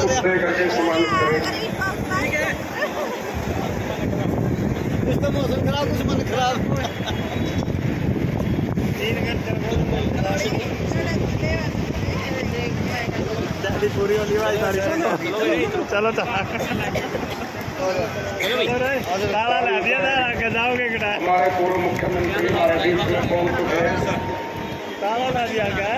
कुत्ते करके सम्मानित करें। मौसम खराब, कुछ मन खराब। पूरी होली वाली तारीख चलो ताला ला दिया था, आगे जाओगे बेटा। हमारे पूर्व मुख्यमंत्री ताला ला दिया क्या?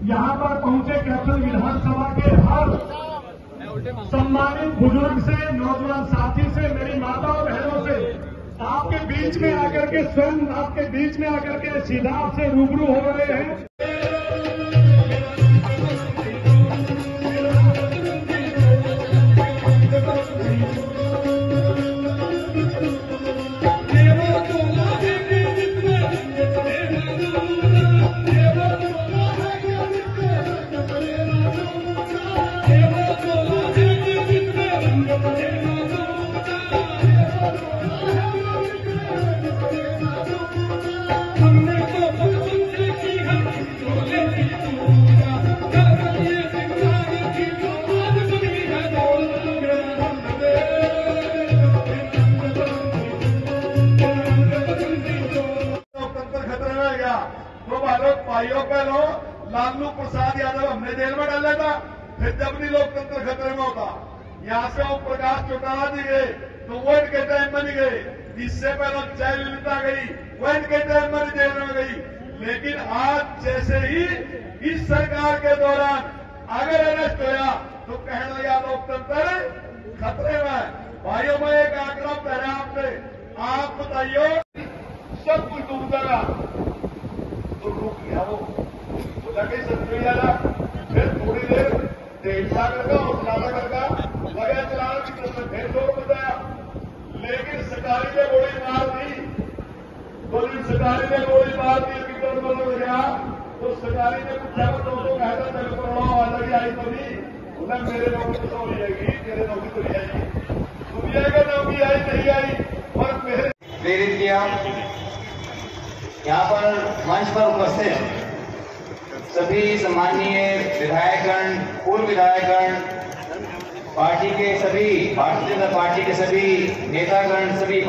यहाँ पर पहुंचे कैथल विधानसभा के हर सम्मानित बुजुर्ग से, नौजवान साथी से, मेरी माता और बहनों से आपके बीच में आकर के स्वयं आपके बीच में आकर के सीधा आपसे रूबरू हो रहे हैं। तो बालों भाइयों पहलो लालू प्रसाद यादव हमने जेल में डाला था, फिर जब भी लोकतंत्र खतरे में होता, यहाँ से वो प्रकाश चौटाला जी गए तो वो इनके टाइम में नहीं गए। इससे पहले जयललिता गई, वो इनके टाइम में जेल में गई। लेकिन आज जैसे ही इस सरकार के दौरान अगर अरेस्ट होया तो कहने लगा लोकतंत्र खतरे में। भाइयों में एक आंकड़ा पहले आपने आप बताइए, सब कुछ डूब जाएगा तो रुक गया वो लगे सत्य जाना, फिर थोड़ी देर तेज सागर का और चलाना करगा लगे चलाना की तरफ फिर दौड़ बताया। लेकिन सरकारी ने गोली मार दी, सरकारी ने गोली मार दी की तरफ बदल गया तो सरकारी ने कुछ जब तो कहता तेरे को आजादी आई तो नहीं, उन्हें मेरे नौकरी तो हो जाएगी, तेरे नौकरी तो नहीं आएगी, दुनिया का नौकरी आई नहीं आई और मेरे प्रेरित किया। यहाँ पर मंच पर उपस्थित सभी सम्माननीय विधायकगण, पूर्व विधायकगण, पार्टी के सभी, भारतीय जनता पार्टी के सभी नेतागण, सभी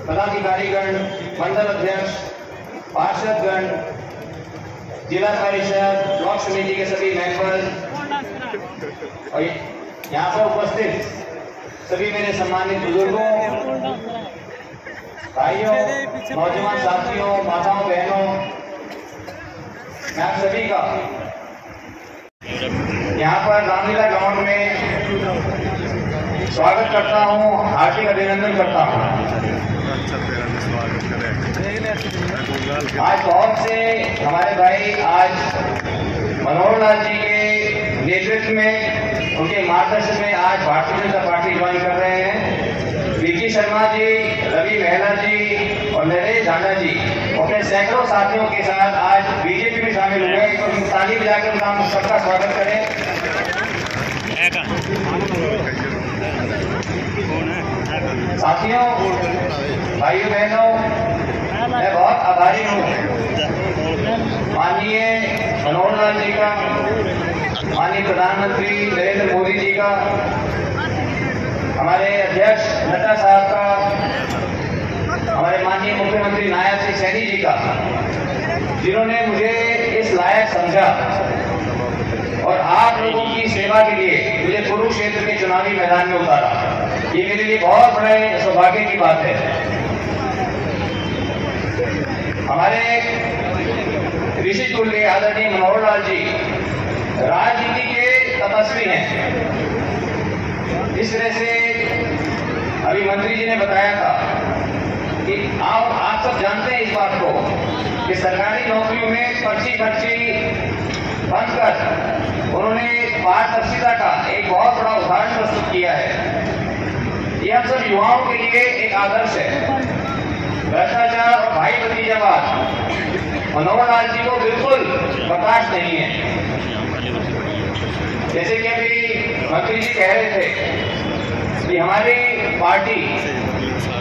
पदाधिकारीगण, मंडल अध्यक्ष, पार्षदगण, जिला परिषद, ब्लॉक समिति के सभी मेंबर और यहाँ पर उपस्थित सभी मेरे सम्मानित बुजुर्गों, भाइयों, नौजवान साथियों, माताओं, बहनों, मैं आप सभी का यहाँ पर रामलीला ग्राउंड में स्वागत करता हूँ, हार्दिक अभिनंदन करता हूँ। आज बहुत से हमारे भाई आज मनोहर लाल जी के नेतृत्व में, उनके मार्गदर्शन में आज भारतीय जनता पार्टी ज्वाइन कर रहे हैं। वीके शर्मा जी, रवि मेहला जी और नरेश झांडा जी अपने सैकड़ों साथियों के साथ आज बीजेपी में शामिल हुए। तो ताली बजाकर उनका हम सबका स्वागत करें। साथियों, भाइयों बहनों, मैं बहुत आभारी हूँ माननीय मनोहर लाल जी का, माननीय प्रधानमंत्री नरेंद्र मोदी जी का, हमारे अध्यक्ष नड्डा साहब का, हमारे माननीय मुख्यमंत्री नायब सिंह सैनी जी का, जिन्होंने मुझे इस लायक समझा और आप लोगों की सेवा के लिए मुझे कुरुक्षेत्र के चुनावी मैदान में उतारा। ये मेरे लिए बहुत बड़े सौभाग्य की बात है। हमारे ऋषि तुल्य आदरणीय मनोहर लाल जी राजनीति के तपस्वी हैं। इस तरह से अभी मंत्री जी ने बताया था कि आप सब जानते हैं इस बात को कि सरकारी नौकरियों में पर्ची बंद कर उन्होंने पारदर्शिता का एक बहुत बड़ा उदाहरण प्रस्तुत किया है। ये हम सब युवाओं के लिए एक आदर्श है। भ्रष्टाचार और भाई भतीजावाद मनोहर लाल जी को बिल्कुल बर्दाश्त नहीं है। जैसे कि अभी मंत्री जी कह रहे थे कि हमारी पार्टी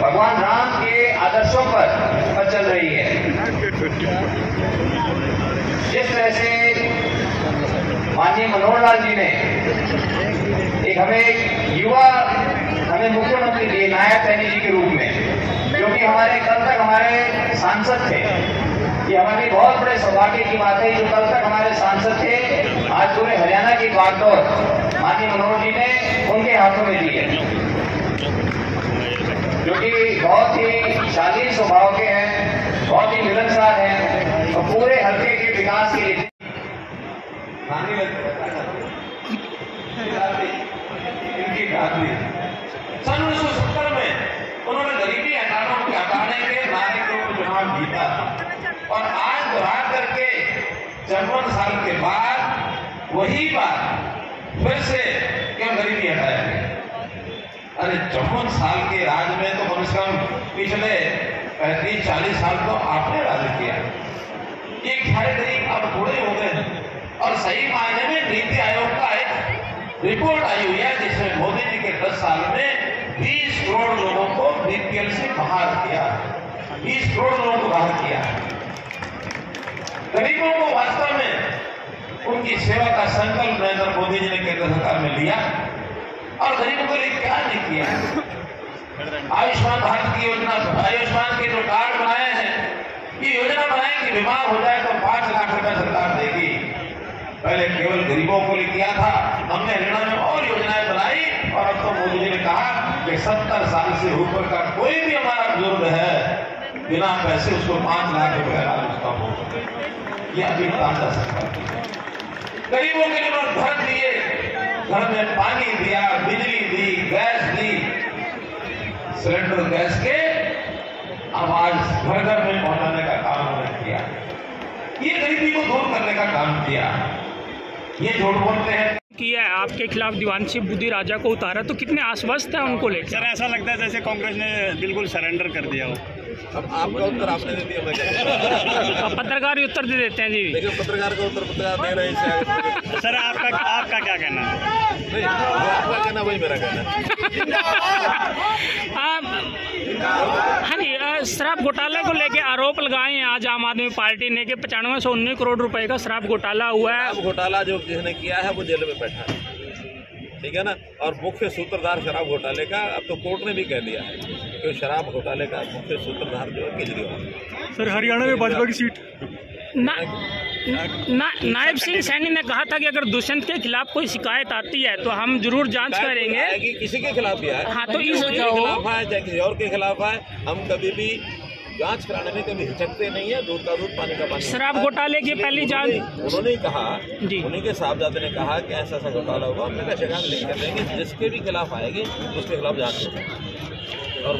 भगवान राम के आदर्शों पर चल रही है। जिस तरह से माननीय मनोहर लाल जी ने हमें मुख्यमंत्री दिए नायब सैनी जी के रूप में, जो कि कल तक हमारे सांसद थे। ये हमारी बहुत बड़े सौभाग्य की बात है। जो कल तक हमारे सांसद थे, आज पूरे हरियाणा की बागडोर माननीय मनोहर जी ने उनके हाथों में दी है, जो कि बहुत ही शालीन स्वभाव के हैं, बहुत ही मिलनसार हैं और पूरे हल्के के विकास के लिए सन 1970 में उन्होंने गरीबी हटाने के नारे के ऊपर चुनाव जीता और आज दोहरा करके 54 साल के बाद वही बात फिर से क्यों गरीबी हटाएंगे। अरे 54 साल के राज में तो कम से कम पिछले 35-40 साल तो आपने राज किया। ये सारे गरीब अब थोड़े हो गए और सही मायने में नीति आयोग का एक रिपोर्ट आई हुई है जिसमें मोदी जी के 10 साल में 20 करोड़ लोगों को बीपीएल से बाहर किया, 20 करोड़ लोगों को बाहर किया। गरीबों को वास्तव में उनकी सेवा का संकल्प नरेंद्र मोदी जी ने केंद्र सरकार में लिया और गरीबों के लिए क्या नहीं किया। आयुष्मान भारत की योजना, आयुष्मान के जो कार्ड बनाए हैं, ये योजना बनाई कि बीमार हो जाए तो 5 लाख रुपए सरकार देगी। पहले केवल गरीबों को लिए किया था, हमने हरियाणा में और योजनाएं बनाई और अब तो मोदी जी ने कहा कि 70 साल से ऊपर का कोई भी हमारा बुजुर्ग है, बिना पैसे उसको 5 लाख रुपए इलाज उसका हो सके। ये अभी ताजा सरकार गरीबों के लिए घर दिए, घर में पानी दिया, बिजली दी, गैस दी, सिलेंडर गैस के आवाज घर घर में पहुंचाने का काम उन्होंने किया। ये गरीबी को दूर करने का काम किया। ये झूठ बोलते हैं किया है आपके खिलाफ दीवानशिव बुद्धि राजा को उतारा, तो कितने आश्वस्त है उनको लेकर? सर ऐसा लगता है जैसे कांग्रेस ने बिल्कुल सरेंडर कर दिया हो। अब आपका उत्तर आपने दे दिया, मैं पत्रकार ही उत्तर दे देते हैं जी। लेकिन पत्रकार का उत्तर पत्रकार दे रहे हैं। सर आपका क्या कहना है? नहीं, आपका कहना वही मेरा कहना है। हाँ जी, शराब घोटाले को लेके आरोप लगाए हैं आज आम आदमी पार्टी ने कि 9519 करोड़ रुपए का शराब घोटाला हुआ है। शराब घोटाला जो जिसने किया है वो जेल में बैठा है, ठीक है ना। और मुख्य सूत्रधार शराब घोटाले का अब तो कोर्ट ने भी कह दिया है कि शराब घोटाले का मुख्य सूत्रधार जो है केजरीवाल। सर हरियाणा में भाजपा की सीट नायब सिंह सैनी ने कहा था कि अगर दुष्यंत के खिलाफ कोई शिकायत आती है तो हम जरूर जांच करेंगे। किसी के खिलाफ भी आए, हाँ, तो इस खिलाफ आए चाहे किसी और के खिलाफ आए, हम कभी भी जांच कराने में कभी हिचकते नहीं है। दूध का दूध पानी का पानी। शराब घोटाले की पहली जांच उन्होंने ही कहा, उन्हीं के साहबजादे ने कहा कि ऐसा ऐसा घोटाला हुआ, हमने कहा शिकायत लिख कर देंगे, जिसके भी खिलाफ आएगी उसके खिलाफ जांच होगी। और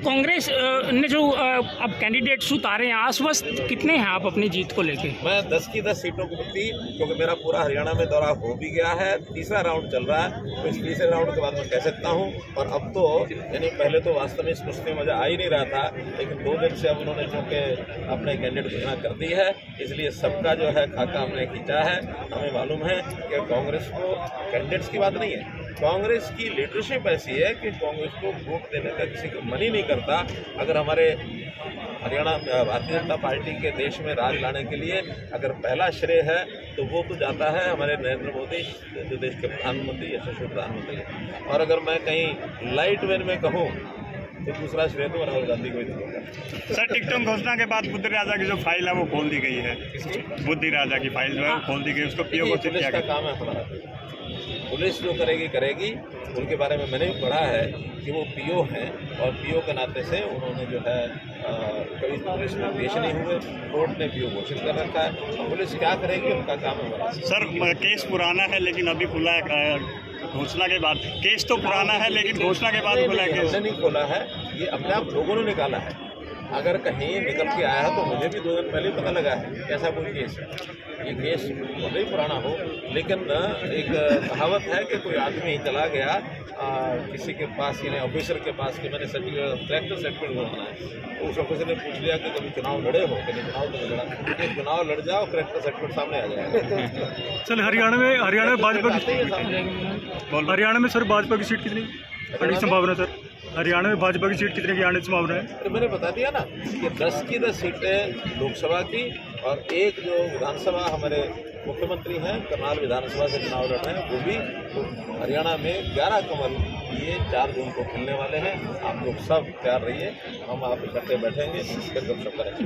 कांग्रेस ने जो अब कैंडिडेट्स उतारे हैं, आश्वस्त कितने हैं आप अपनी जीत को लेके? मैं 10 की 10 सीटों को प्रति, क्योंकि मेरा पूरा हरियाणा में दौरा हो भी गया है, तीसरा राउंड चल रहा है, तो इस तीसरे राउंड के बाद मैं कह सकता हूं। और अब तो यानी पहले तो वास्तव में इस मुश्किल में मजा आ ही नहीं रहा था, लेकिन 2 दिन से अब उन्होंने चूँकि अपने कैंडिडेट घोषणा कर दी है, इसलिए सबका जो है खाका हमने खींचा है। हमें मालूम है कि कांग्रेस को कैंडिडेट्स की बात नहीं है, कांग्रेस की लीडरशिप ऐसी है कि कांग्रेस को वोट देने का किसी को मन ही नहीं करता। अगर हमारे हरियाणा भारतीय जनता पार्टी के देश में राज लाने के लिए अगर पहला श्रेय है तो वो तो जाता है हमारे नरेंद्र मोदी जो देश के प्रधानमंत्री, यशस्वी प्रधानमंत्री। और अगर मैं कहीं लाइट वेन में कहूँ तो दूसरा श्रेय तो राहुल गांधी को ही दूंगा। सर टिकटॉक घोषणा के बाद बुद्धि राजा की जो फाइल है वो खोल दी गई है। बुद्धि राजा की फाइल जो है वो खोल दी गई, उसको पीओ को पुलिस का काम है हमारा, पुलिस जो करेगी। उनके बारे में मैंने भी पढ़ा है कि वो पीओ हैं और पीओ के नाते से उन्होंने जो है कभी पुलिस में पेश नहीं हुए, कोर्ट ने पीओ घोषित कर रखा है। तो पुलिस क्या करेगी, उनका काम है। सर केस पुराना है लेकिन अभी खुला है घोषणा के बाद। केस तो पुराना है लेकिन घोषणा के बाद खुला है। हमने नहीं खोला है, ये अपने आप लोगों ने निकाला है। अगर कहीं निकल के आया है तो मुझे भी 2 दिन पहले पता लगा है ऐसा कोई केस है। ये केस भले ही पुराना हो, लेकिन एक कहावत है कि कोई आदमी चला गया किसी के पास, यानी ऑफिसर के पास कि मैंने सर्टिफिकेट ट्रैक्टर सर्टिफिकेट बनवाना है, तो उस ऑफिसर ने पूछ लिया कि कभी चुनाव लड़े हो कि नहीं। चुनाव तो नहीं लड़ा, कि चुनाव लड़ जाओ ट्रैक्टर सर्टिफिकेट सामने आ जाएगा। सर हरियाणा में भाजपा की सीट कितनी आने की संभावना? सर हरियाणा में भाजपा की सीट कितने की आने की संभावना है? तो मैंने बता दिया ना कि 10 की 10 सीटें लोकसभा की और एक जो विधानसभा हमारे मुख्यमंत्री हैं करनाल विधानसभा से चुनाव लड़ रहे हैं, वो भी तो हरियाणा में 11 कमल ये 4 जून को खिलने वाले हैं। आप लोग सब तैयार रहिए, हम आप इकट्ठे बैठेंगे, फिर गपशप करेंगे।